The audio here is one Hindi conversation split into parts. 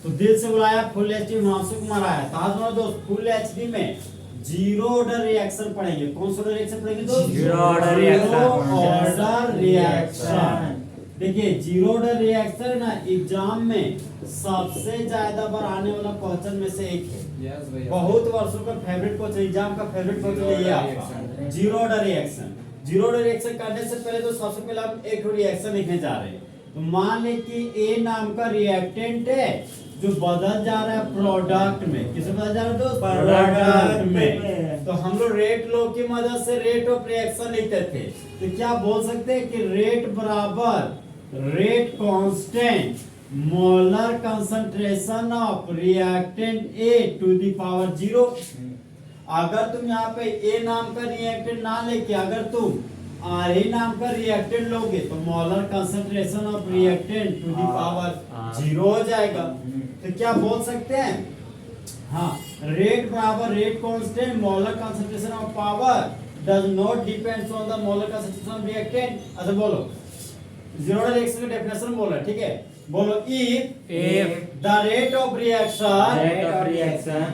तो दिल से बुलाया फुल एचडी हिमांशु कुमार आया। तो आज हमारे दोस्त फुल एचडी में जीरो ऑर्डर रिएक्शन पढ़ेंगे। कौन सा ऑर्डर रिएक्शन पढ़ेंगे दोस्त? Zero order reaction. देखिए जीरो ऑर्डर रिएक्शन ना एग्जाम में सबसे ज्यादा बार आने वाला क्वेश्चन में से एक है। बहुत वर्षों का फेवरेट क्वेश्चन, एग्जाम का फेवरेट क्वेश्चन ये आपका zero order reaction. Zero order reaction करने से पहले तो सबसे पहले हम एक रिएक्शन लिखने जा रहे हैं। तो मान ले कि ए नाम का रिएक्टेंट है जो बदल जा रहा है प्रोडक्ट में। किसमें बदल जा रहा है दोस्त? प्रोडक्ट में। तो हम लोग रेट लॉ की मदद से रेट ऑफ रिएक्शन लिखते थे। तो क्या बोल सकते हैं कि रेट बराबर rate constant molar concentration of reactant A to the power 0। अगर तुम यहाँ पे ए नाम का रिएक्टेंट ना लेके अगर तुम ए नाम का रिएक्टेंट लोगे तो molar concentration of reactant to the power 0 हो जाएगा। तो क्या बोल सकते हैं? हाँ, रेट बराबर rate constant molar concentration of power does not depends on the molar concentration of reactant. अच्छा बोलो, जीरो ऑर्डर रिएक्शन का डेफिनेशन बोल रहा है, ठीक है? बोलो, if the rate of reaction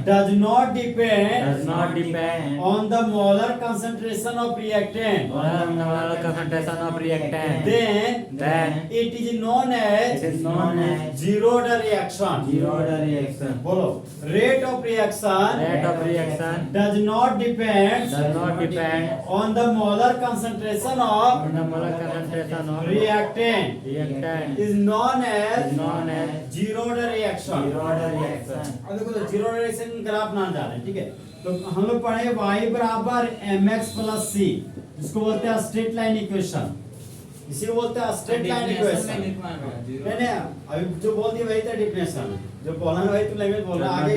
does not depend on the molar concentration of reactant, then it is known as zero order reaction. बोलो, rate of reaction does not depend on the molar concentration of reactant is known as zero order reaction. अब देखो तो जीरो ऑर्डर रिएक्शन ग्राफ ना जा रहे हैं, ठीक है? तो हम लोग पढ़े y बराबर mx प्लस c, जिसको बोलते हैं स्ट्रेट लाइन इक्वेशन। इसी को बोलते हैं स्ट्रेट लाइन इक्वेशन। नहीं अभी जो बोल दिया वही था डेफिनेशन, जो बोला ना वही तुम लैंग्वेज बोल रहा आगे।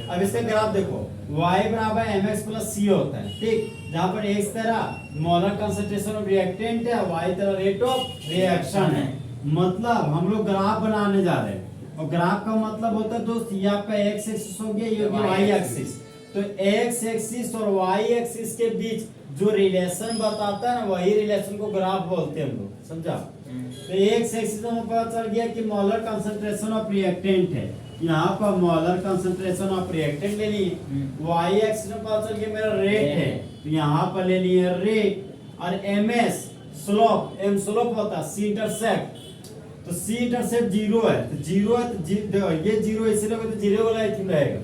अब इसका ग्राफ देखो, y बराबर mx प्लस c होता है, ठीक? जहां पर x तरह मोलर कंसंट्रेशन ऑफ रिएक्टेंट है, y तरह रेट ऑफ रिएक्शन है। मतलब हम लोग ग्राफ बनाने जा रहे हैं, और ग्राफ का मतलब होता है दोस्त यहाँ पे x एक्सिस हो गया, ये हो गया y एक्सिस। तो x एक्सिस और y एक्सिस के बीच जो रिलेशन बताता है ना, वही रिलेशन को ग्राफ बोलते हैं हम लोग, समझा? तो x एक्सिस में पता चल गया कि मोलर कंसंट्रेशन ऑफ रिएक्टेंट है, यहाँ पर मोलर कंसंट्रेशन ऑफ रिएक्टेंट ले लिए। y एक्सिस में पता चल गया मेरा रेट है, तो यहाँ पर ले लिए रेट। और ms स्लोप, m स्लोप होता है, c इंटरसेप्ट। तो c इंटरसेप्ट 0 है, तो 0 है तो ये 0 इसलिए तो 0 वाला ही रहेगा।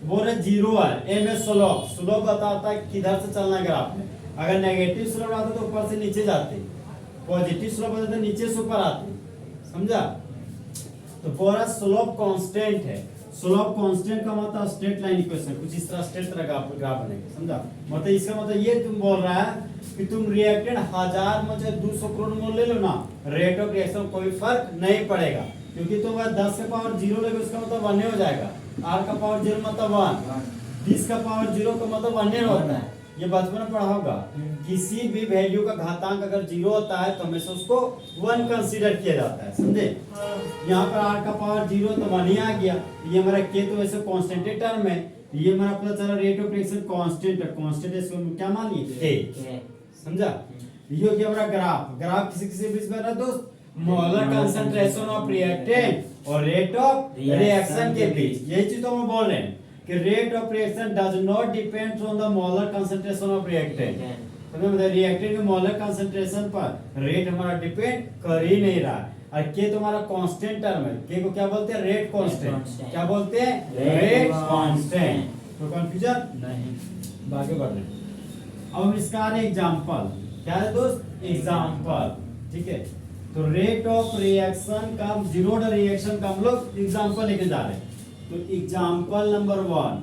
वो रहा 0 है। m स्लोप, स्लोप बताता है किधर से चलना है ग्राफ में। अगर नेगेटिव स्लोप आता तो ऊपर से नीचे जाते, पॉजिटिव स्लोप आता तो नीचे से ऊपर आते, समझा? तो पूरा स्लोप कांस्टेंट है। स्लोप कांस्टेंट का मतलब स्ट्रेट लाइन इक्वेशन, कुछ इस तरह स्ट्रेट तरह का ग्राफ बनेगा, समझा? मतलब इसका मतलब ये तुम बोल रहा है कि तुम रिएक्टेंट 1000 में चाहे 200 करोड़ मोल ले लो ना, रेट ऑफ रिएक्शन कोई फर्क नहीं पड़ेगा, क्योंकि तुम अगर 10 का पावर 0 लोगे उसका मतलब 1 हो जाएगा। r का पावर 0 मतलब 1, 20 का पावर 0 का मतलब 1 होता है। ये बचपन में पढ़ा होगा। किसी भी वैल्यू का घातांक अगर 0 होता है तो हमेशा उसको 1 कंसीडर किया जाता है, समझे? यहाँ पर r का पावर 0 तो 1 ही आ गया। ये हमारा k तो वैसे कांस्टेंट टर्म है, ये हमारा पता चला रेट ऑफ रिएक्शन कांस्टेंट है। कांस्टेंट इसको क्या मान लिए? k, समझा? ये हो गया हमारा ग्राफ। ग्राफ किसी किसी बीच में रहा दोस्त, मोलर कंसंट्रेशन ऑफ रिएक्टेंट और रेट ऑफ रिएक्शन के बीच। यही चीज तो हम बोल रहे हैं कि rate of reaction does not depend on the molar concentration of reactant. मतलब रिएक्टेंट के मोलर कंसंट्रेशन पर रेट हमारा डिपेंड कर ही नहीं रहा है। और के तुम्हारा कांस्टेंट टर्म है, के को क्या बोलते हैं? Rate constant. क्या बोलते हैं? Rate constant. तो कंफ्यूजन नहीं, आगे बढ़ रहे हैं। अब इसका एग्जांपल क्या है दोस्त? एग्जांपल, ठीक है? तो रेट ऑफ रिएक्शन का, जीरो ऑर्डर रिएक्शन का हम लोग एग्जांपल लेके जा रहे हैं। तो एग्जांपल नंबर 1,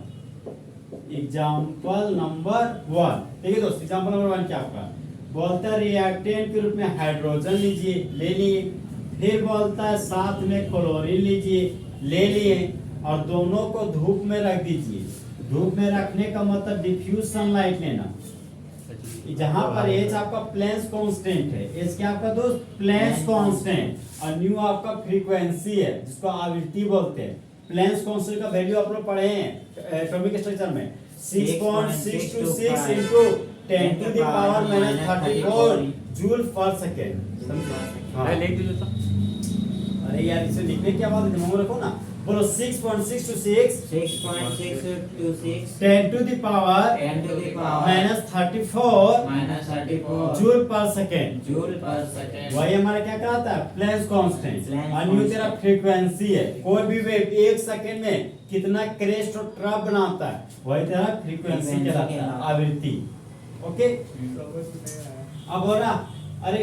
एग्जांपल नंबर 1, ठीक है दोस्त? एग्जांपल नंबर 1 क्या आपका बोलता है? रिएक्टेंट के रूप में हाइड्रोजन लीजिए, ले लिए। फिर बोलता है साथ में क्लोरीन लीजिए, ले लिए। और दोनों को धूप में रख दीजिए। धूप में रखने का मतलब डिफ्यूज सनलाइट लेना। जहां पर एच आपका प्लेन्स कांस्टेंट है, एच क्या आपका दोस्त? Planck's constant. और न्यू आपका फ्रीक्वेंसी है, जिसको आवृत्ति बोलते हैं। प्लेन्स कांस्टेंट का वैल्यू आप लोग पढ़े हैं एटॉमिक स्ट्रक्चर में, 6.626 into 10 to the power minus 34 joule पर सेकेंड। अरे यार इसे लिखने की आवाज दिमाग में रखो ना। बोलो 6.626 6.626 10 to the power -34 जूल पर सेकेंड। वही हमारा क्या कहता है प्लेस कांस्टेंट। और न्यू तेरा फ्रीक्वेंसी है, कोई भी वेव 1 सेकंड में कितना क्रेस्ट और ट्रफ बनाता है वही तेरा फ्रीक्वेंसी कहलाता है, आवृत्ति। ओके अब हो रहा, अरे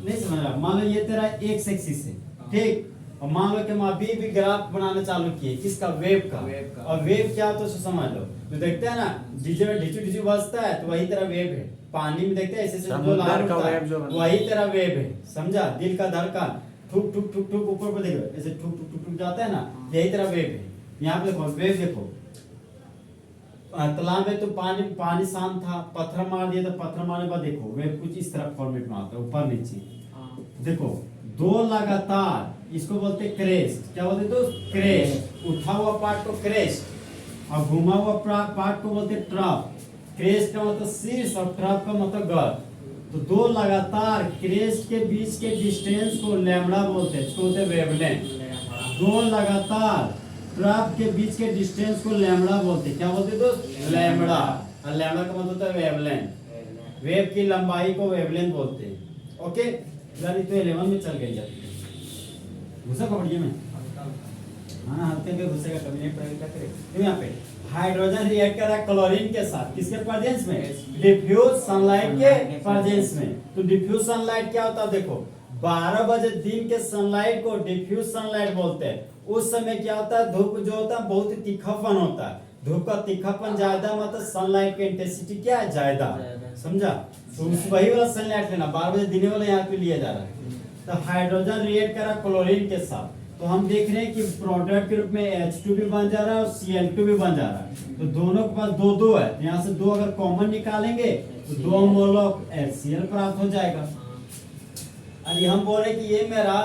नहीं समझ रहा, मान लो ये तेरा एक्स एक्सिस है, ठीक, और मान लो कि हम अभी भी ग्राफ बनाना चालू किए किसका, वेव का। और वेव क्या होता है तो समझ लो, तो देखते हैं ना डीजे में ढिचू ढिचू बजता है तो वही तेरा वेव है। पानी में देखते हैं ऐसे जो लहर उठता है वही तेरा वेव है, समझा। दिल का धड़कन ठुक ठुक ठुक ठुक ऊपर पर देखो ऐसे ठुक ठुक ठुक ठुक जाता है ना, यही तेरा वेव है। यहाँ पे देखो वेव, देखो तालाब में तो पानी शांत था, पत्थर मार दिया तो पत्थर मारने के बाद देखो वेव कुछ इस तरह फॉर्मेट में आता है, ऊपर नीचे। देखो दो लगातार, इसको बोलते क्रेस्ट। क्या बोलते दोस्त, क्रेस्ट। उठा हुआ पार्ट को क्रेस्ट और घुमा हुआ पार्ट को बोलते ट्रफ। क्रेस्ट का मतलब शीर्ष और ट्रफ का मतलब गर्त। तो दो लगातार क्रेस्ट के बीच के डिस्टेंस को लैम्बडा बोलते हैं, इसको बोलते हैं वेवलेंथ। दो लगातार ट्रफ के बीच के डिस्टेंस को लैम्बडा बोलते हैं, क्या बोलते हैं दोस्त, लैम्बडा। और लैम्बडा का मतलब होता है वेवलेंथ। वेव की लंबाई को वेवलेंथ बोलते हैं। ओके यानी तो 11 में चल गई जाती है, घुसा कबड्डी में। हाँ हल्के पे घुसेगा, कभी नहीं पड़ेगा, क्या करेगा। तो यहाँ पे हाइड्रोजन रिएक्ट कर रहा है क्लोरीन के साथ, किसके प्रेजेंस में, डिफ्यूज सनलाइट के प्रेजेंस में। तो डिफ्यूज सनलाइट क्या होता है, देखो 12 बजे दिन के सनलाइट को डिफ्यूज सनलाइट बोलते हैं। उस समय क्या होता है, धूप जो होता है बहुत तीखापन होता है। धूप का तीखापन ज्यादा मतलब सनलाइट की इंटेंसिटी क्या है, ज्यादा, समझा। तो उस वही वाला सनलाइट लेना, 12 बजे दिन वाला यहाँ पे लिया जा रहा है। तो हाइड्रोजन रिएक्ट करा क्लोरीन के साथ, तो हम देख रहे हैं कि प्रोडक्ट के रूप में H2 भी बन जा रहा है और Cl2 भी बन जा रहा है। तो दोनों के पास दो दो है, तो यहाँ से दो अगर कॉमन निकालेंगे तो 2 मोल ऑफ HCl प्राप्त हो जाएगा। अभी हम बोल रहे कि ये मेरा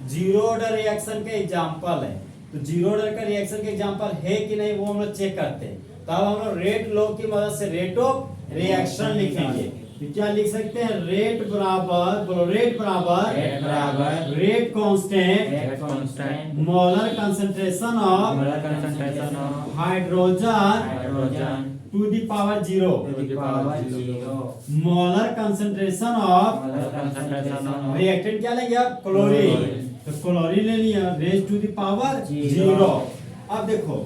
जीरो ऑर्डर रिएक्शन का एग्जांपल है। तो जीरो ऑर्डर का रिएक्शन का एग्जांपल है कि नहीं वो हम लोग चेक करते हैं। तो अब हम लोग रेट लॉ की मदद से रेट ऑफ रिएक्शन लिखेंगे। तो क्या लिख सकते हैं, रेट बराबर, बोलो रेट बराबर rate constant molar concentration of hydrogen to the power 0 molar concentration of reactant क्या लेंगे आप, क्लोरीन। तो क्लोरीन ले लिया रेज टू द पावर 0। अब देखो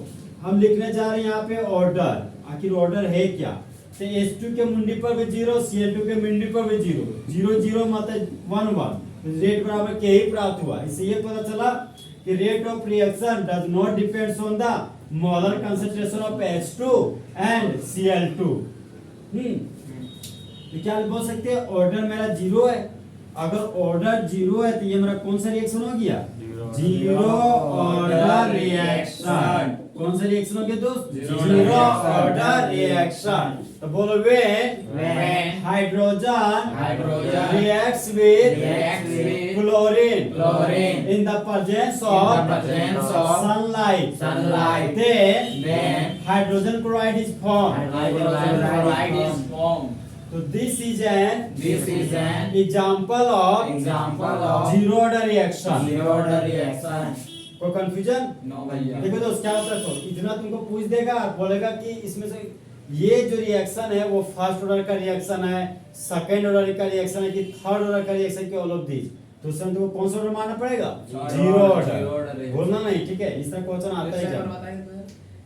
हम लिखने जा रहे हैं यहाँ पे ऑर्डर, आखिर ऑर्डर है क्या। तो H2 के मुंडी पर भी 0, Cl2 के मुंडी पर भी 0, 0 0 मतलब 1 1। रेट बराबर के ही प्राप्त हुआ। इससे ये पता चला कि rate of reaction does not depends on the molar concentration of H2 and Cl2। तो क्या बोल सकते हैं, ऑर्डर मेरा 0 है। अगर ऑर्डर 0 है तो ये मेरा कौन सा रिएक्शन हो गया, जीरो ऑर्डर रिएक्शन। कौन सा रिएक्शन हो गया दोस्त, जीरो ऑर्डर रिएक्शन। तो बोलो when hydrogen reacts with chlorine in the presence of sunlight then hydrogen chloride is formed. So this is an example of zero order reaction. कोई कंफ्यूजन, देखो दोस्त क्या होता है, तो इतना तुमको पूछ देगा, बोलेगा कि इसमें से ये जो रिएक्शन है वो फर्स्ट ऑर्डर का रिएक्शन है, सेकंड ऑर्डर का रिएक्शन है कि थर्ड ऑर्डर का रिएक्शन के ऑल ऑफ दिस। तो उसमें तुमको कौन सा ऑर्डर मानना पड़ेगा, जीरो ऑर्डर। बोलना नहीं, ठीक है, इस तरह क्वेश्चन आता है।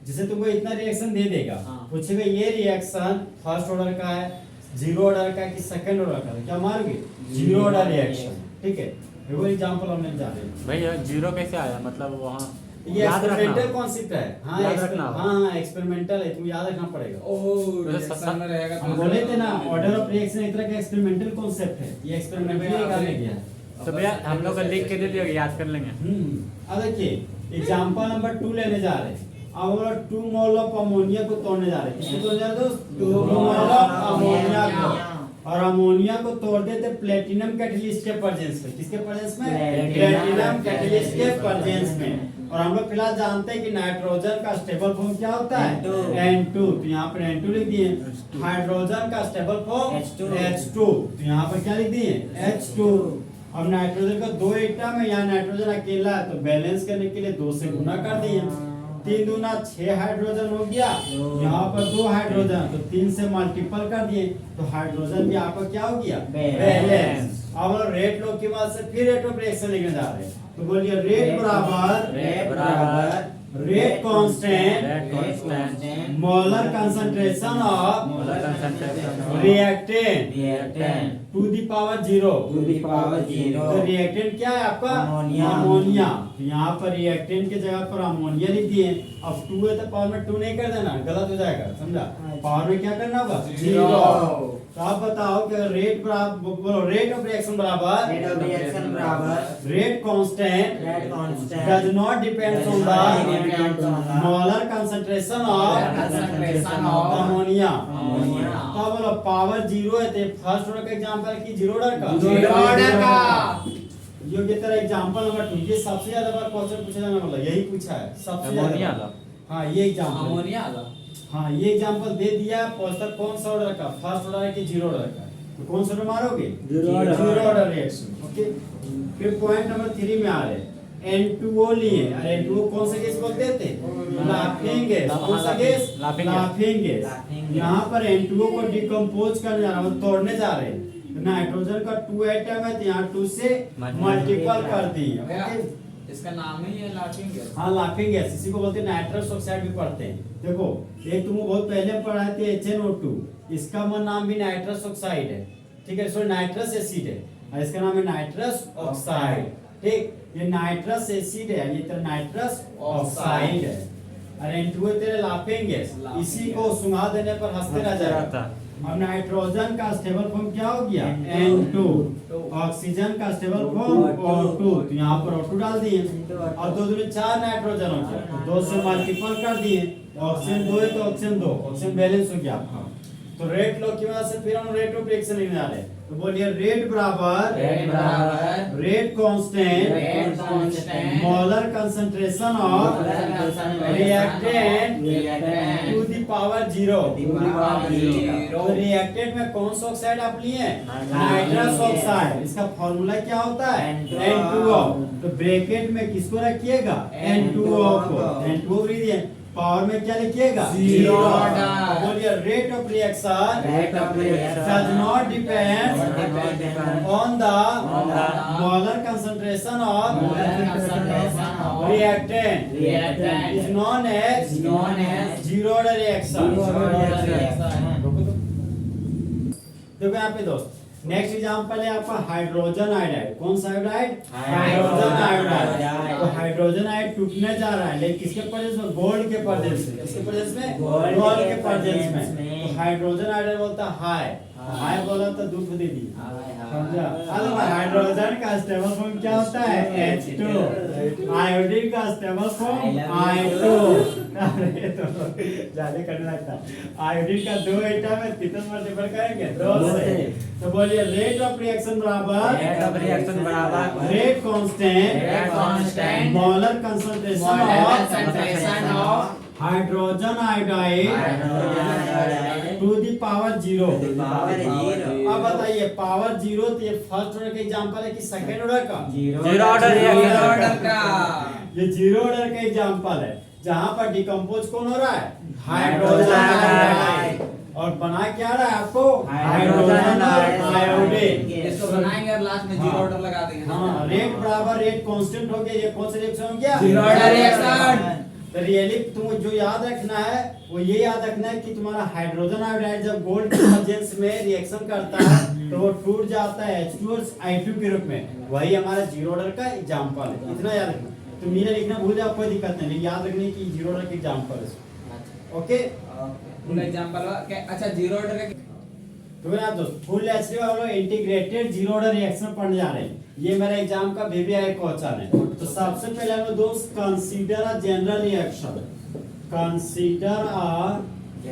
जिसे तुमको इतना रिएक्शन दे देगा, पूछेगा ये रिएक्शन फर्स्ट ऑर्डर का है, जीरो ऑर्डर का कि सेकंड ऑर्डर का, क्या मारोगे, जीरो ऑर्डर रिएक्शन। ठीक है, वो एग्जांपल हमने जाने भैया जीरो कैसे आया, मतलब वहाँ ये एक्सपेरिमेंटल कॉन्सेप्ट है। हाँ एक्सपेरिमेंटल है, तुम याद रखना पड़ेगा। हम बोले थे ना ऑर्डर ऑफ रिएक्शन एक तरह का एक्सपेरिमेंटल कॉन्सेप्ट है, ये एक्सपेरिमेंटल निकालने गया है। तो भैया हम लोग का लिख के दे दिया, याद कर लेंगे। अब देखिए एग्जांपल नंबर 2 लेने जा रहे हैं। अब 2 मोल ऑफ अमोनिया को तोड़ने जा रहे हैं। किसको तोड़ने जा रहे हैं दोस्त, 2 मोल ऑफ अमोनिया को। और अमोनिया को तोड़ देते प्लेटिनम कैटलिस्ट के प्रेजेंस में। किसके प्रेजेंस में, प्लेटिनम कैटलिस्ट के प्रेजेंस में। और हम लोग फिलहाल जानते हैं कि नाइट्रोजन का स्टेबल फॉर्म क्या होता है, N2। तो यहाँ पर N2 लिख दिए। हाइड्रोजन का स्टेबल फॉर्म H2। तो यहाँ पर क्या लिख दिए, H2। अब नाइट्रोजन का 2 एटम है, यहाँ नाइट्रोजन अकेला है तो बैलेंस करने के लिए 2 से गुना कर दिए। 3 दूना 6 हाइड्रोजन हो गया, यहाँ पर 2 हाइड्रोजन तो 3 से मल्टीपल कर दिए तो हाइड्रोजन भी आपका क्या हो गया, बैलेंस। अब रेट लो की बात से फिर रेट ऑफ रिएक्शन लिखने जा रहे हैं तो बोलिए रेट बराबर rate constant molar concentration of reactant to the power 0। तो रिएक्टेंट क्या है आपका, अमोनिया। तो यहाँ पर रिएक्टेंट के जगह पर अमोनिया लिख दिए। अब 2 है तो पावर में 2 नहीं कर देना, गलत हो जाएगा, समझा। पावर में क्या करना होगा, 0। तो आप बताओ कि रेट बराबर रेट ऑफ रिएक्शन बराबर rate constant does not depends on the molar concentration of ammonia. तो बोलो पावर 0 है तो फर्स्ट ऑर्डर का एग्जांपल की 0 ऑर्डर का योग्य तरह एग्जांपल नंबर 2 ये सबसे ज्यादा बार क्वेश्चन पूछा जाने वाला, यही पूछा है सबसे ज्यादा। हाँ ये एग्जांपल अमोनिया वाला, हाँ ये एग्जांपल दे दिया। पुस्तक कौन सा ऑर्डर का, फर्स्ट ऑर्डर है कि 0 ऑर्डर का, तो कौन सा मारोगे, 0 ऑर्डर रिएक्शन। ओके, फिर पॉइंट नंबर 3 में आ रहे N2O लिए। अरे N2O कौन सा गैस बोलते थे, लाफिंग गैस। कौन सा गैस, लाफिंग गैस। यहाँ पर N2O को डिकम्पोज करने जा रहे हैं, तोड़ने जा रहे हैं। नाइट्रोजन का 2 एटम है तो यहाँ 2 से मल्टीपल कर दिए। ओके, इसका नाम ही है लाफिंग गैस। हाँ लाफिंग गैस, इसी को बोलते हैं नाइट्रस ऑक्साइड भी पढ़ते हैं। देखो एक तुम बहुत पहले पढ़ाए थे HNO2, इसका नाम भी नाइट्रस ऑक्साइड है, ठीक है, सॉरी नाइट्रस एसिड है और इसका नाम है नाइट्रस ऑक्साइड। ठीक, ये नाइट्रस एसिड है, ये तेरा नाइट्रस ऑक्साइड है। और N2O तेरे लाफिंग गैस, इसी को सुंघा देने पर हंसते रह जाएगा। अब नाइट्रोजन का स्टेबल फॉर्म क्या हो गया, N2। ऑक्सीजन का स्टेबल फॉर्म O2, तो यहाँ पर O2 डाल दिए और 2 दूनी 4 नाइट्रोजन हो गया, 2 से मल्टीपल कर दिए। ऑक्सीजन 2 है तो ऑक्सीजन 2, ऑक्सीजन बैलेंस हो गया आपका। तो रेट लो की वजह से फिर हम रेट ऑफ रिएक्शन लिखने जा रहे हैं। तो बोलिए रेट बराबर rate constant molar concentration of reactant to the power 0। तो रिएक्टेंट में कौन सा ऑक्साइड आप लिए, नाइट्रस ऑक्साइड। इसका फॉर्मूला क्या होता है, N2O। तो ब्रैकेट में किसको रखिएगा, N2O को। N2O लिख दिए, पावर में क्या लिखिएगा, 0। बोलिए rate of reaction does not depend on the molar concentration of reactant is known as 0 order reaction. देखो यहाँ पे दोस्त, नेक्स्ट एग्जांपल है आपका हाइड्रोजन आयोडाइड। कौन सा आयोडाइड, हाइड्रोजन आयोडाइड। तो हाइड्रोजन आयोडाइड टूटने जा रहा है, लेकिन किसके प्रेजेंस में, गोल्ड के प्रेजेंस में। किसके प्रेजेंस में, गोल्ड के प्रेजेंस में। तो हाइड्रोजन आयोडाइड बोलता है हाई, हाई बोला तो दुख दे दी, समझा। अब हाइड्रोजन का स्टेबल फॉर्म क्या होता है, H2। आयोडीन का स्टेबल फॉर्म I2। अरे तो ज्यादा करने लगता है। आयोडीन का 2 एटम है, कितना मल्टीपल करेंगे, 2 से। तो बोलिए रेट ऑफ रिएक्शन बराबर rate constant molar concentration of hydrogen iodide to the power 0। अब बताइए पावर 0 तो ये फर्स्ट ऑर्डर का एग्जांपल है कि सेकंड ऑर्डर का, 0 ऑर्डर का। ये 0 ऑर्डर का एग्जांपल है जहां पर डिकम्पोज कौन हो रहा है, हाइड्रोजन आयोडाइड। और बना क्या रहा है आपको, हाइड्रोजन आयोडीन। इसको बनाएंगे और लास्ट में 0 ऑर्डर लगा देंगे। हाँ, रेट बराबर रेट कांस्टेंट हो गया। ये कौन सा रिएक्शन हो गया, 0 ऑर्डर रिएक्शन। तो रियली तुम जो याद रखना है वो ये याद रखना है कि तुम्हारा हाइड्रोजन आयोडाइड जब गोल्ड के प्रेजेंस में रिएक्शन करता है तो वो टूट जाता है H2 और I2 के रूप में। वही हमारा 0 ऑर्डर का एग्जांपल है, इतना याद रखना। तो मीरा लिखना भूल जाओ कोई दिक्कत नहीं, लेकिन याद रखने की 0 ऑर्डर का एग्जांपल है। ओके, पूरा एग्जांपल अच्छा 0 ऑर्डर का। तो मेरा दोस्त फुल एचडी वालों इंटीग्रेटेड 0 ऑर्डर रिएक्शन पढ़ने जा रहे हैं। ये मेरा एग्जाम का VBI क्वेश्चन है। तो सबसे पहले हम लोग दोस्त consider a general reaction. Consider a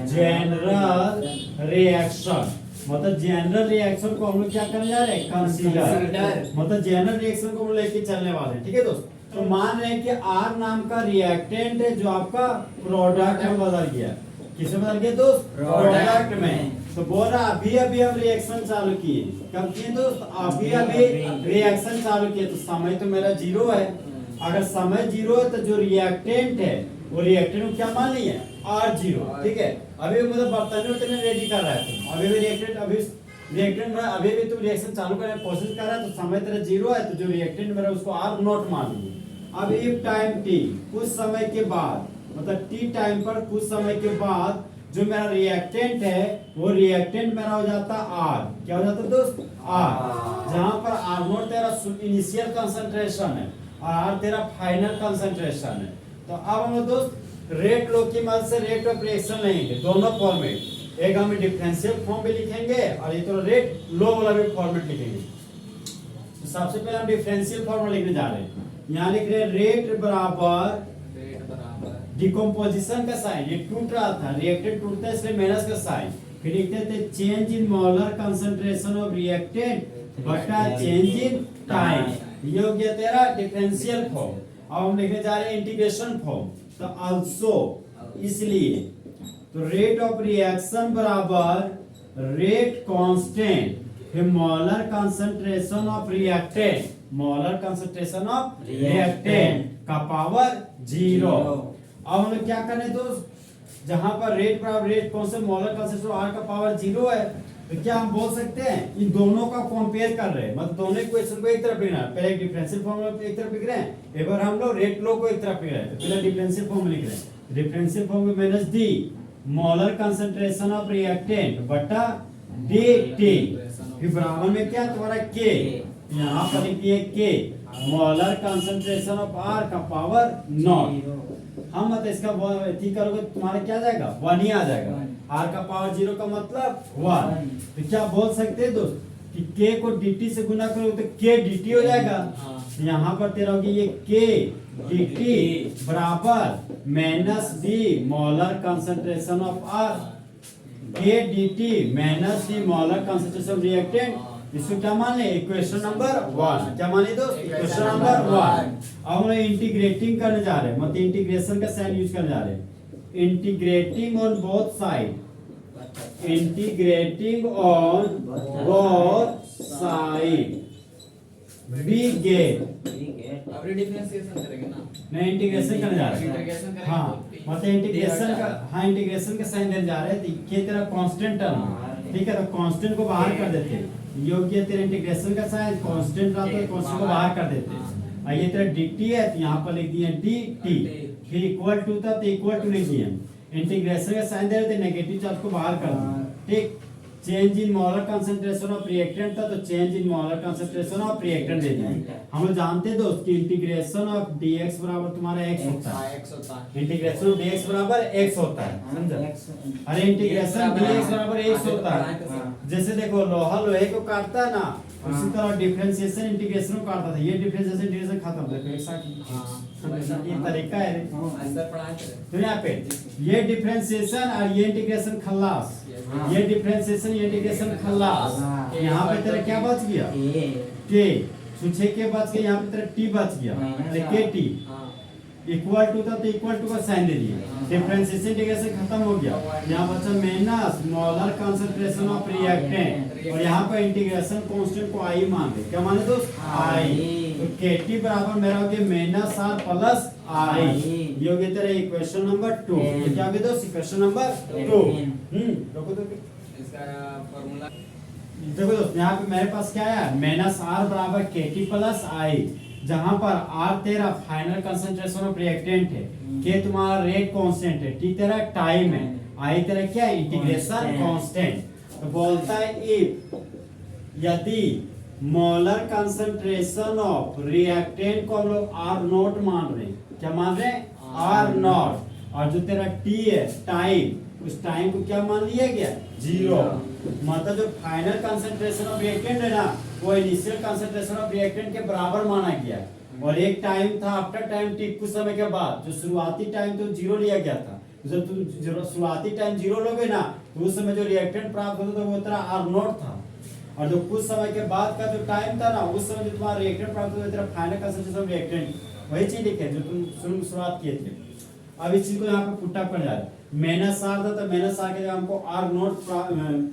general reaction मतलब जनरल रिएक्शन को हम लोग क्या करने जा रहे हैं, कंसीडर। मतलब जनरल रिएक्शन को हम लेके चलने वाले हैं, ठीक है दोस्त। तो मान रहे हैं कि R नाम का रिएक्टेंट है जो आपका प्रोडक्ट में बदल गया। किसे बदल गया दोस्त? Product प्रोडक्ट में। में। तो बोल रहा अभी अभी हम रिएक्शन चालू किए। कब किए दोस्त? अभी अभी रिएक्शन चालू किए। तो समय तो मेरा जीरो है। अगर समय जीरो है तो जो रिएक्टेंट है वो रिएक्टेंट को क्या मान लिया? R0। ठीक है, अभी मतलब बर्तन में तुमने रेडी कर रहा है तुम, अभी भी रिएक्टेंट में अभी भी तुम रिएक्शन चालू करने की कोशिश कर रहा है, तो समय तेरा जीरो है, तो जो रिएक्टेंट मेरा उसको R0 मान लिया। अब इफ टाइम t कुछ समय के बाद, मतलब t टाइम पर कुछ समय के बाद जो मेरा रिएक्टेंट है वो रिएक्टेंट मेरा हो जाता R। क्या हो जाता दोस्त? R। जहां पर R0 तेरा इनिशियल कंसंट्रेशन है और R तेरा फाइनल कंसंट्रेशन है। तो अब हम दोस्त रेट लो की मदद से रेट ऑफ रिएक्शन लेंगे, दोनों फॉर्मेट। एक हम डिफरेंशियल फॉर्म में लिखेंगे और ये तो रेट लो वाला भी फॉर्मेट लिखेंगे। तो सबसे पहले हम डिफरेंशियल फॉर्मूला लिखने जा रहे हैं। यहाँ लिख रहे हैं रेट बराबर डिकम्पोजिशन का साइन, ये टूट रहा था, रिएक्टेंट टूटता है इसलिए माइनस का साइन, फिर लिखते थे change in molar concentration of reactant बटा चेंज इन टाइम। ये हो गया तेरा डिफरेंशियल फॉर्म। अब हम लिखने जा रहे हैं इंटीग्रेशन फॉर्म। तो आल्सो, इसलिए तो रेट ऑफ रिएक्शन बराबर रेट कांस्टेंट फिर molar concentration of reactant, molar concentration of reactant का पावर 0। अब हमें क्या करना है दोस्त? जहां पर रेट बराबर रेट कौन से मोलर कंसंट्रेशन R का पावर 0 है, तो क्या हम बोल सकते हैं इन दोनों का कंपेयर कर रहे हैं, मतलब दोनों इक्वेशन को एक तरफ लिखना है। पहले डिफरेंशियल फॉर्मूला को एक तरफ लिख रहे हैं, एक बार हम लोग रेट लो को एक तरफ लिख रहे हैं। तो पहले डिफरेंशियल फॉर्मूला लिख रहे हैं, differential formula minus D molar concentration of reactant बटा dt, फिर बराबर में क्या तुम्हारा k, यहाँ पर लिखिए k molar concentration of R का पावर 0। हम मतलब इसका ठीक करोगे तुम्हारा क्या जाएगा? 1 ही आ जाएगा। R का पावर 0 का मतलब 1। तो क्या बोल सकते हैं दोस्त कि k को dt से गुना करोगे तो k dt हो जाएगा। यहाँ पर तेरा होगी ये k dt बराबर minus d molar concentration of R, k dt minus d molar concentration of reactant. इसको क्या मान ले? Equation number 1। क्या मान ले दोस्त? Equation number 1। अब हम इंटीग्रेटिंग करने जा रहे हैं, मतलब इंटीग्रेशन का साइन यूज करने जा रहे हैं। Integrating on both side, integrating on both side we get, अब डिफरेंशिएशन करेंगे ना, नहीं इंटीग्रेशन करने जा रहे इंटीग्रेशन हैं। करेंगे हाँ तो मतलब इंटीग्रेशन का, हाँ इंटीग्रेशन का साइन देने जा रहे हैं। तो ये तेरा कांस्टेंट टर्म, ठीक है, तो कांस्टेंट को बाहर कर देते हैं। योग्य तेरा इंटीग्रेशन का साइन कांस्टेंट रहा तो कांस्टेंट को बाहर कर देते हैं। और ये तेरा dt है तो यहाँ पर लिख दिए dt, फिर इक्वल टू था तो इक्वल टू लिख दिए। इंटीग्रेशन का साइन दे रहे थे, नेगेटिव चार्ज को बाहर कर दिया। ठीक, change in molar concentration of reactant था तो change in molar concentration of reactant दे दिया। हम लोग जानते हैं दोस्त कि इंटीग्रेशन ऑफ dx बराबर तुम्हारा x होता है, x होता है, इंटीग्रेशन ऑफ dx बराबर x होता है, समझा? अरे इंटीग्रेशन dx बराबर x होता है। जैसे देखो लोहा लोहे को काटता है ना, उसी तरह डिफरेंशिएशन इंटीग्रेशन को काटता था। ये डिफरेंशिएशन इंटीग्रेशन खत्म, देखो एक साथ ये तरीका है। अंदर पढ़ाए थे तो यहाँ पे ये डिफरेंशिएशन और ये इंटीग्रेशन खल्लास, ये डिफरेंशिएशन ये इंटीग्रेशन खल्लास। यहाँ पे तेरा क्या बच गया? k, सूचे के बच गया, यहाँ पे तेरा t बच गया, के टी इक्वल टू था तो इक्वल टू का साइन दे दिया। डिफरेंशिएशन इंटीग्रेशन खत्म हो गया, यहाँ बचा minus molar concentration of reactant, और यहाँ पर इंटीग्रेशन कांस्टेंट को i मान ले। क्या माने दोस्त? i। तो kt बराबर मेरा हो गया माइनस r प्लस i। ये हो गया तेरा इक्वेशन नंबर 2। ये क्या हो गया दोस्त? Equation number 2। देखो तो इसका फार्मूला देखो दोस्त, यहाँ पे मेरे पास क्या है? माइनस r बराबर kt प्लस i, जहां पर r तेरा फाइनल कंसंट्रेशन ऑफ रिएक्टेंट है, k तुम्हारा रेट कांस्टेंट है, t तेरा टाइम है, i तेरा क्या है? Integration constant. तो बोलता है इफ यदि मोलर कंसंट्रेशन ऑफ रिएक्टेंट को हम लोग R0 मान रहे हैं, क्या मान रहे हैं? R0, और जो तेरा t है टाइम, उस टाइम को क्या मान लिया गया? 0। मतलब जो फाइनल कंसंट्रेशन ऑफ रिएक्टेंट है ना, वो इनिशियल कंसंट्रेशन ऑफ रिएक्टेंट के बराबर माना गया है। और एक टाइम था आफ्टर टाइम t, कुछ समय के बाद, जो शुरुआती टाइम तो 0 लिया गया था। जब तुम शुरुआती टाइम 0 लोगे ना, तो उस समय जो रिएक्टेंट प्राप्त होता था वो तेरा R0 था। और जो कुछ समय के बाद का जो टाइम था ना, उस समय जो तुम्हारा रिएक्टेंट प्राप्त होता था तेरा फाइनल कंसंट्रेशन ऑफ रिएक्टेंट, वही चीज लिखे जो तुम शुरुआत किए थे। अब इस चीज को यहाँ पे पुटअप कर जाए, माइनस आर था तो माइनस आर के जगह हमको आर नॉट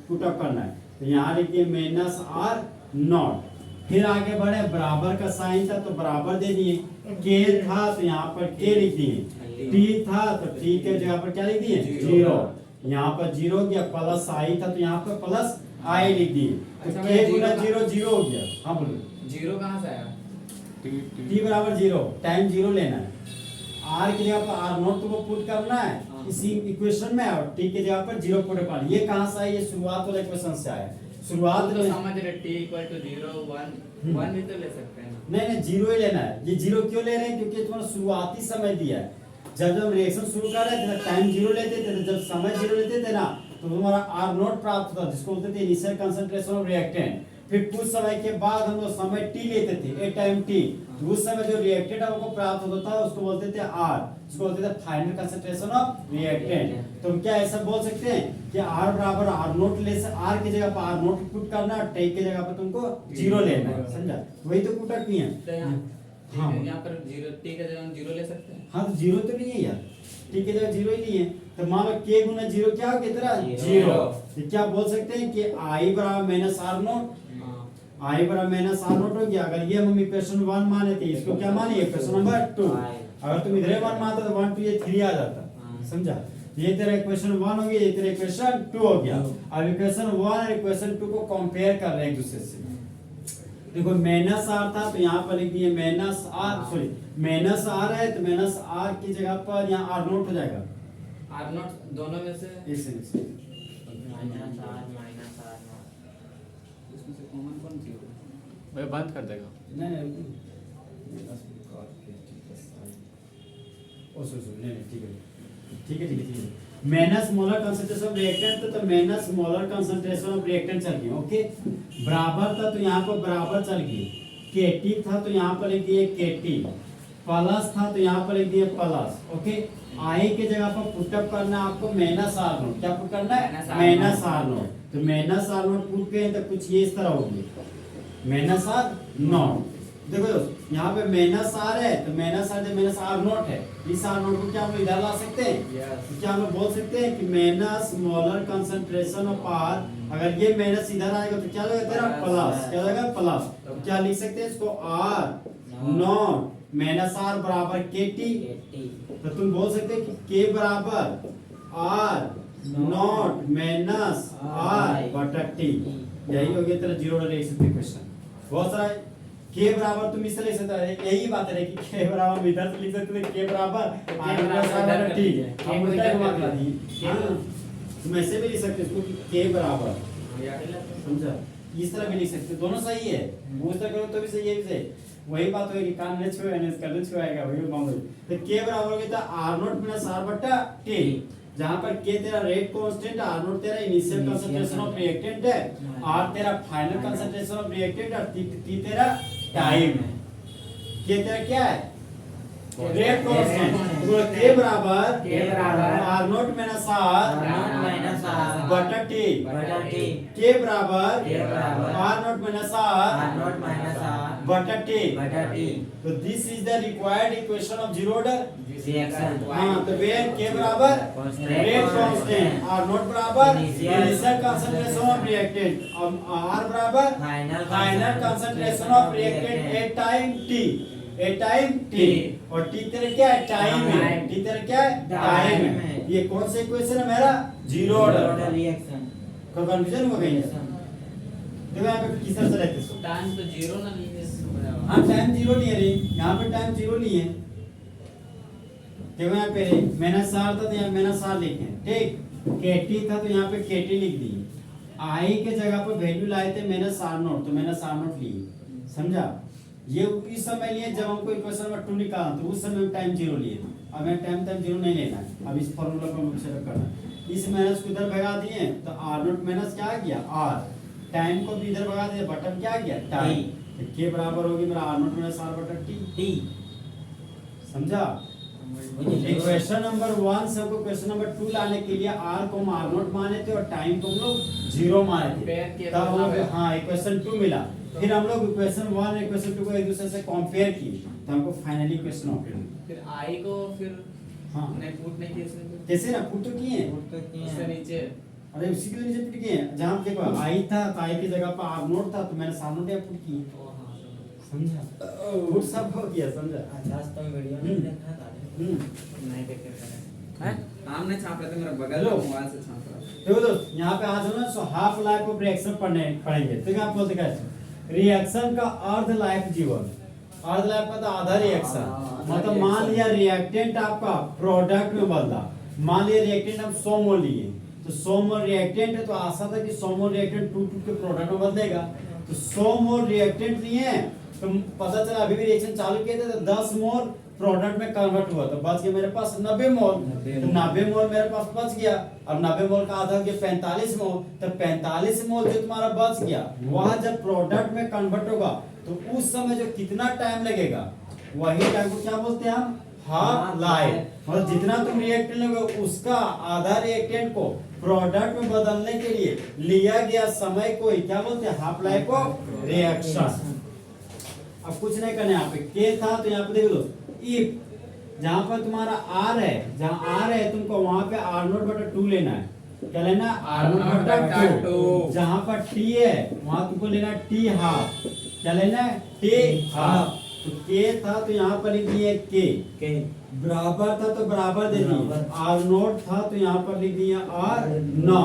पुटअप करना है, तो यहाँ लिखिए माइनस आर नॉट। फिर आगे बढ़े, बराबर का साइन था तो बराबर दे दिए, के था तो यहाँ पर के लिख दिए, टी था तो टी के जगह पर क्या लिख दिए, जीरो। यहाँ पर जीरो गया, प्लस आई था तो यहाँ पर प्लस आई लिख दिए, तो अच्छा, के मैं गुना जीरो- जीरो जीरो हो गया। हाँ बोलो, जीरो कहाँ से आया? टी बराबर जीरो, टाइम जीरो लेना है, आर की जगह पर आर नॉट को पुट करना है हाँ। इसी इक्वेशन में, और टी की जगह पर जीरो पुट करना है। ये कहाँ से आया? ये शुरुआत वाले इक्वेशन से आया। शुरुआत तो में समझ रहे t इक्वल टू 0 1 1 भी तो ले सकते हैं ना। नहीं जीरो ही लेना है। ये जीरो क्यों ले रहे हैं? क्योंकि तुम्हारा शुरुआती समय दिया है। जब हम रिएक्शन शुरू कर रहे थे टाइम जीरो लेते थे, तो जब समय जीरो लेते थे ना तो तुम्हारा आर नॉट प्राप्त होता, जिसको बोलते थे इनिशियल कंसंट्रेशन ऑफ रिएक्टेंट। फिर कुछ समय के बाद हम लोग समय टी लेते थे, ए टाइम टी, तो उस समय जो रिएक्टेंट हमको प्राप्त होता था उसको बोलते थे आर, उसको बोलते थे फाइनल कंसंट्रेशन ऑफ रिएक्टेंट। तो हम क्या ऐसा बोल सकते हैं कि आर बराबर आर नोट ले से, आर की जगह पर आर नोट पुट करना है, टी की जगह पर तुमको जीरो लेना है, समझा? वही तो पुट किए हैं। तो यहाँ हाँ। यहाँ पर 0 t का जगह हम 0 ले सकते हैं। हाँ तो जीरो तो नहीं है यार, टी की जगह जीरो ही नहीं है, तो मान लो के गुना जीरो क्या हो कितना? जीरो। जीरो। तो क्या बोल सकते हैं कि आई बराबर माइनस आर नोट, हाँ। आई बराबर माइनस आर नोट हो गया। अगर ये हम इक्वेशन 1 माने थे, इसको क्या माने? Equation number 2। अगर तुम इधर 1 मानता तो 1 2 ये 3 आ जाता, हाँ। समझा? ये तेरा इक्वेशन 1 हो गया, ये तेरा इक्वेशन 2 हो गया। अब इक्वेशन 1 और इक्वेशन 2 को कंपेयर कर रहे हैं एक दूसरे से। देखो माइनस आर था तो यहाँ पर लिख दिए minus r, sorry minus r है तो माइनस आर की जगह पर यहाँ आर नोट हो जाएगा। r नॉट दोनों में से एक सेकंड, माइनस आर नॉट। इसमें से कॉमन कौन सी होगी? वह बंद कर देगा। नहीं ओ सॉरी नहीं ठीक है ठीक है ठीक है ठीक है। Minus molar concentration of reactant तो minus molar concentration of reactant चल गई, ओके। बराबर था तो यहाँ पर बराबर चल गई, केटी था तो यहाँ पर लिख दिए केटी, प्लस था तो यहाँ पर लिख दिए प्लस, ओके। आई के जगह पर पुटअप करना है आपको माइनस आर नोट, क्या पुट करना है? Minus r naught. तो माइनस आर नोट पुट के तो कुछ ये इस तरह होगी, माइनस आर नोट। देखो दोस्त यहाँ पे माइनस आर है तो minus r minus r naught है, इस आर नोट को क्या हम इधर ला सकते हैं? तो क्या हम बोल सकते हैं कि minus molar concentration of r, अगर ये माइनस इधर आएगा तो क्या लगेगा तेरा? प्लस। क्या लगेगा? प्लस। तो क्या लिख सकते हैं इसको? आर नॉट माइनस आर बराबर के टी। तो तुम बोल सकते हैं कि के बराबर आर नॉट माइनस आर बटा टी। यही हो गया तेरा जीरो रिएक्शन इक्वेशन। बहुत सारा के बराबर तुम इस तरह लिख सकते हो, यही बात है कि के बराबर हम इधर से लिख सकते थे के बराबर आर प्लस आर बटा टी। हम उल्टा घुमा के दिए, हां तुम ऐसे भी लिख सकते हो इसको के बराबर, समझा? इस तरह भी लिख सकते हो, दोनों सही है। वो इस तरह करो तो भी सही है, भी सही। वही बात होगी कान ने छुए ने कर छुएगा वही मामला। तो के बराबर हो गया आर नॉट माइनस आर बटा टी, जहां पर के तेरा रेट कांस्टेंट, आर नॉट तेरा इनिशियल कंसंट्रेशन ऑफ रिएक्टेंट है, आर तेरा फाइनल कंसंट्रेशन ऑफ रिएक्टेंट और टी तेरा टाइम है। के तेरा क्या है? Rate constant. तो के बराबर आर नॉट माइनस आर बटा टी, के बराबर आर नॉट माइनस आर बटा टी। तो this is the required equation of zero order reaction. हाँ, तो वेर के बराबर रेट कांस्टेंट, आर नॉट बराबर initial concentration of reactant, R बराबर final concentration of reactant at time T, at time T. और टी तेरा क्या है? टाइम है। टी तेरा क्या है? टाइम है। ये कौन सा इक्वेशन है मेरा? Zero order reaction. कोई कंफ्यूजन हो गई? देखो यहाँ पे किस तरह से रहते हैं। टाइम तो 0 ना लीजिए। हाँ टाइम जीरो नहीं है रे, यहाँ पे टाइम जीरो नहीं है। देखो यहाँ पे रे माइनस आर था तो यहाँ माइनस आर लिखे, ठीक। केटी था तो यहाँ पे केटी लिख दी, आई के जगह पर वैल्यू लाए थे माइनस आर नोट तो माइनस आर नोट लिए, समझा? ये इस समय लिए जब हमको इक्वेशन नंबर 2 निकालना तो उस समय हम टाइम जीरो लिए। अब मैं टाइम जीरो नहीं लेना है, अब इस फार्मूला को हम सेटअप करना है। इस माइनस को इधर भगा दिए तो आर नोट माइनस क्या आ गया? आर। टाइम को भी इधर भगा दिए, बटन क्या आ गया? टाइम। के बराबर होगी मेरा आर नोट माइनस आर बटा टी, समझा? इक्वेशन नंबर 1 से हमको क्वेश्चन नंबर 2 लाने के लिए आर को हम आर नोट माने थे और टाइम को हम लोग जीरो माने थे, तब हम लोग हाँ इक्वेशन 2 मिला। फिर हम लोग इक्वेशन 1 और इक्वेशन 2 को एक दूसरे से कंपेयर किए तो हमको फाइनली इक्वेशन ऑफ मिला। फिर i को फिर हाँ नहीं पुट नहीं किया इसने कैसे ना पुट तो किए हैं पुट तो किए उसके हैं। नीचे अरे उसी के नीचे पुट किए हैं जहाँ पे देखो आई था तो आई की जगह पर आर नोट था तो मैंने सार नोट या पुट किए ओ हाँ समझ। समझा पुट सब हो गया समझा आज तो वीडियो नहीं देखा था। नहीं देखे हैं आम नहीं छाप रहे थे मेरा बगल हेलो। में मोबाइल से छाप रहा देखो दोस्त यहाँ पे आज हम ना so half life of reaction पढ़ेंगे तो क्या बोलते कैसे रिएक्शन का अर्ध लाइफ जीवन अर्ध लाइफ का तो आधा रिएक्शन मतलब मान लिया रिएक्टेंट आपका प्रोडक्ट में बदला मान लिया रिएक्टेंट हम 100 मोल लिए तो 100 मोल रिएक्टेंट है तो आशा था कि 100 मोल रिएक्टेंट 2 के प्रोडक्ट में बदलेगा तो 100 मोल रिएक्टेंट लिए हैं तो पता चला अभी भी रिएक्शन चालू किए थे तो 10 मोल प्रोडक्ट में कन्वर्ट हुआ तो बच गया मेरे पास 90 मोल तो 90 मोल मेरे पास बच गया अब 90 मोल का आधा हो गया 45 मोल तो 45 मोल जो तुम्हारा बच गया वह जब प्रोडक्ट में कन्वर्ट होगा तो उस समय जो कितना टाइम लगेगा वही टाइम को क्या बोलते हैं हम हाफ लाइफ मतलब जितना तुम रिएक्टेंट लोगे उसका आधा रिएक्टेंट को प्रोडक्ट में बदलने के लिए लिया गया समय को ही क्या बोलते हैं हाफ लाइफ ऑफ रिएक्शन अब कुछ नहीं करना यहाँ पे के था तो यहाँ पे देख लो इफ जहाँ पर तुम्हारा आर है जहाँ आर है तुमको वहां पे आर नोट बटा 2 लेना है क्या लेना है आर नोट बटा 2 जहाँ पर टी है वहां तुमको लेना है टी हाफ क्या लेना है टी हाफ तो के था तो यहाँ पर लिख दिए के बराबर था तो बराबर दे दिए आर नोट था तो यहाँ पर लिख दिया आर नौ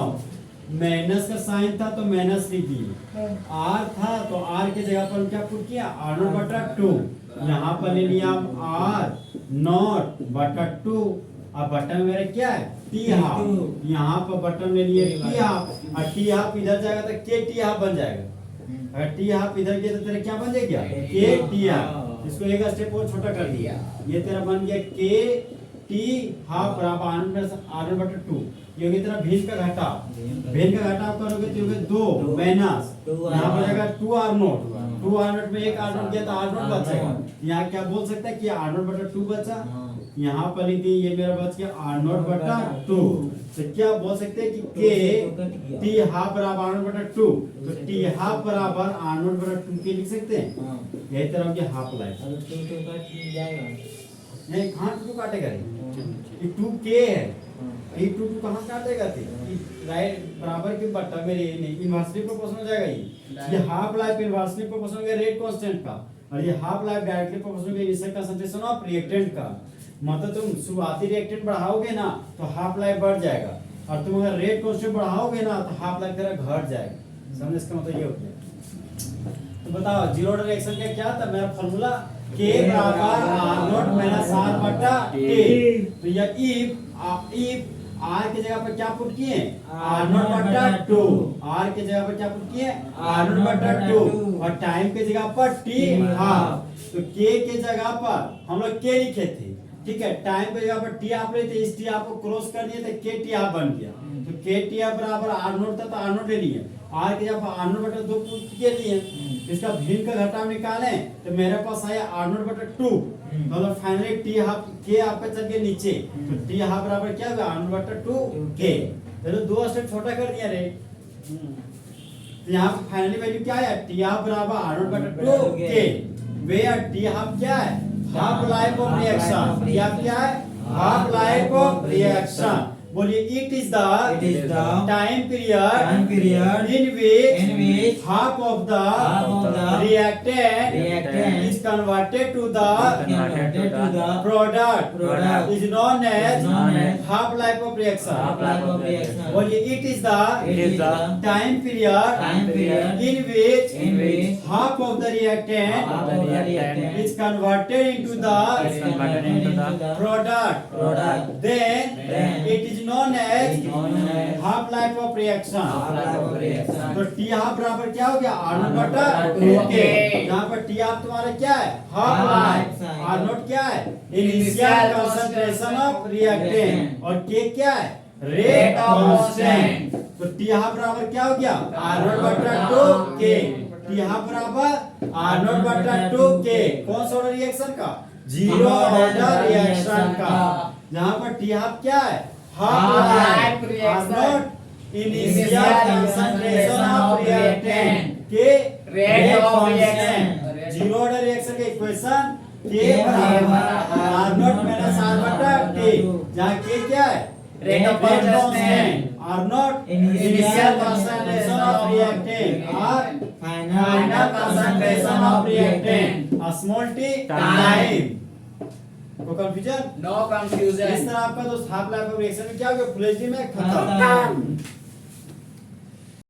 माइनस का साइन था तो माइनस लिख दिए आर था तो आर की जगह पर क्या पुट किया आर नोट बटा 2 यहाँ पर ले लिया आर नॉट बटा 2 अब बटन मेरे क्या है टी हाफ यहाँ पर बटन ले लिए टी हाफ और टी हाफ इधर जाएगा तो के टी हाफ बन जाएगा अगर टी हाफ इधर गया तो तेरा क्या बन जाएगा के टी हाफ इसको एक स्टेप और छोटा कर दिया ये तेरा बन गया के टी हाफ बराबर आर बटा 2 ये होगी तेरा भिन्न का घटाव भिन्न का घटाव करोगे तो होगा 2 माइनस यहाँ पर जाएगा 2 आर नोट 2 आर नोट में एक आर नोट गया तो आर नोट बचेगा यहाँ क्या बोल सकते हैं कि आर नोट बटा 2 बचा यहाँ पर लिख दी ये मेरा बच गया आर नोट बटा 2 तो क्या बोल सकते हैं कि के टी हाफ बराबर आर नोट बटा 2 तो टी हाफ बराबर आर नोट बटा 2 के लिख सकते हैं यही तरह की हाफ लाइफ नहीं कहाँ 2 काटेगा ये 2 के है ये 2 कहाँ काटेगा थे राइट बराबर के बट्टा मेरे नहीं इनवर्सली प्रोपोर्शनल हो जाएगा ये हाफ लाइफ इनवर्सली प्रोपोर्शनल है रेट कांस्टेंट का और ये हाफ लाइफ डायरेक्टली प्रोपोर्शनल है इनिशियल कंसंट्रेशन ऑफ रिएक्टेंट का मतलब तुम शुरुआती रिएक्टेंट बढ़ाओगे ना तो हाफ लाइफ बढ़ जाएगा और तुम अगर रेट कांस्टेंट बढ़ाओगे ना तो हाफ लाइफ तेरा घट जाएगा समझ इसका मतलब ये हो गया तो बताओ जीरो ऑर्डर रिएक्शन का क्या था मेरा फार्मूला के बराबर आर नॉट माइनस आर बटा टी तो यह इफ आर की जगह पर क्या पुट किए आर नॉट बटा 2 आर की जगह पर क्या पुट किए आर नॉट बटा 2 और टाइम की जगह पर टी हाफ तो के की जगह पर हम लोग के लिखे थे ठीक है टाइम की जगह पर टी हाफ लेते इस टी हाफ को क्रॉस कर दिए तो के टी हाफ बन गया तो के टी हाफ बराबर आर नॉट था तो आर नॉट ले लिए आर की जगह पर आर नॉट बटा 2 पुट के लिए इसका भिन्न का घटाव निकालें तो मेरे पास आया आर नॉट बटा 2 मतलब फाइनली टी हाफ के आपका चल गया नीचे तो टी हाफ बराबर क्या होगा आर नॉट बटा 2 के चलो 2 स्टेप छोटा कर दिया रे तो यहाँ पे फाइनली वैल्यू क्या है टी हाफ बराबर आर नॉट बटा 2 के वेयर टी हाफ क्या है half life of reaction T half क्या है हाफ लाइफ ऑफ रिएक्शन बोलिए it is the time period in which half of the reactant is converted to the product is known as half life of reaction बोलिए it is the time period in which half of the reactant is converted into the product then it is known as half life of reaction तो टी हाफ बराबर क्या हो गया आर नॉट बटा 2 के यहाँ पर टी हाफ तुम्हारा क्या है हाफ लाइफ आर नॉट क्या है इनिशियल कंसंट्रेशन ऑफ रिएक्टेंट और के क्या है रेट कांस्टेंट तो टी हाफ बराबर क्या हो गया आर नॉट बटा 2 के टी हाफ बराबर आर नॉट बटा 2 के कौन सा ऑर्डर रिएक्शन का जीरो ऑर्डर रिएक्शन का जहाँ पर टी हाफ क्या है half life R naught initial concentration of reactant K rate of reaction zero order reaction का इक्वेशन के बराबर आर नॉट माइनस आर बटा टी, जहाँ के क्या है Rate of adjustment. R naught Initial initial concentration of reactant r final concentration of reactant, small t time. को कंफ्यूजन No इस confusion. तरह आपका दोस्त हाफ लाइफ ऑफ रिएक्शन में क्या हो गया, फुल एचडी में खत्म।